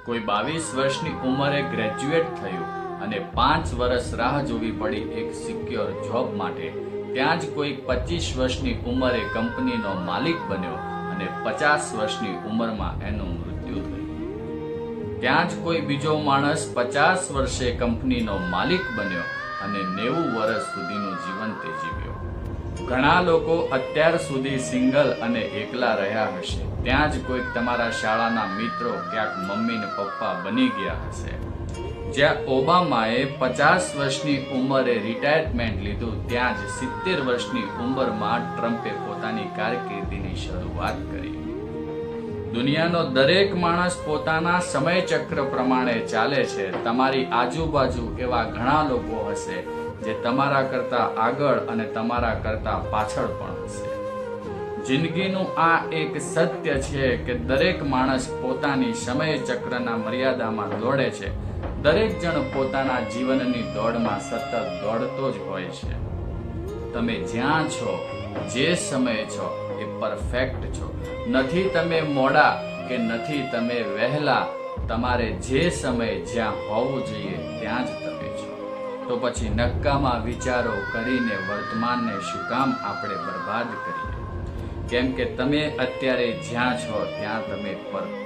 કોઈ 22 વર્ષની ઉંમરે ગ્રેજ્યુએટ થયું અને 5 વર્ષ રાહ જોવી પડી એક સિક્યોર જોબ માટે, ત્યાં જ કોઈ 25 વર્ષની ઉંમરે કંપનીનો માલિક બન્યો અને 50 વર્ષની ઉંમરમાં એનું મૃત્યુ થયું. ત્યાં જ કોઈ બીજો માણસ 50 વર્ષે કંપનીનો માલિક બન્યો અને 90 વર્ષ સુધીનું જીવન તે જીવ્યો. ઘણા લોકો અત્યાર સુધી સિંગલ અને એકલા રહ્યા હશે. ત્યાં જ કોઈક તમારા શાળાના મિત્રો ક્યાંક મમ્મી ને પપ્પા બની ગયા હશે. જ્યાં ઓબામાએ 50 વર્ષની ઉંમરે રિટાયરમેન્ટ લીધું, ત્યાં જ 70 વર્ષની ઉંમરમાં ટ્રમ્પે પોતાની કારકિર્દીની શરૂઆત કરી. દુનિયાનો દરેક માણસ પોતાના સમયચક્ર પ્રમાણે ચાલે છે. તમારી આજુબાજુ એવા ઘણા લોકો હશે જે તમારા કરતા આગળ અને તમારા કરતા પાછળ પણ હશે. જિંદગીનું આ એક સત્ય છે કે દરેક માણસ પોતાની સમયચક્રના મર્યાદામાં દોડે છે. દરેક જણ પોતાના જીવનની દોડમાં સતત દોડતો જ હોય છે. તમે જ્યાં છો, જે સમયે છો, એ પરફેક્ટ છો. નથી તમે મોડા કે નથી તમે વહેલા. તમારે જે સમયે જ્યાં હોવું જોઈએ ત્યાં જ તમે છો. તો પછી નકામા વિચારો કરીને વર્તમાનને શું કામ આપણે બરબાદ કરીએ? કેમ કે તમે અત્યારે જ્યાં છો ત્યાં તમે પરફેક્ટ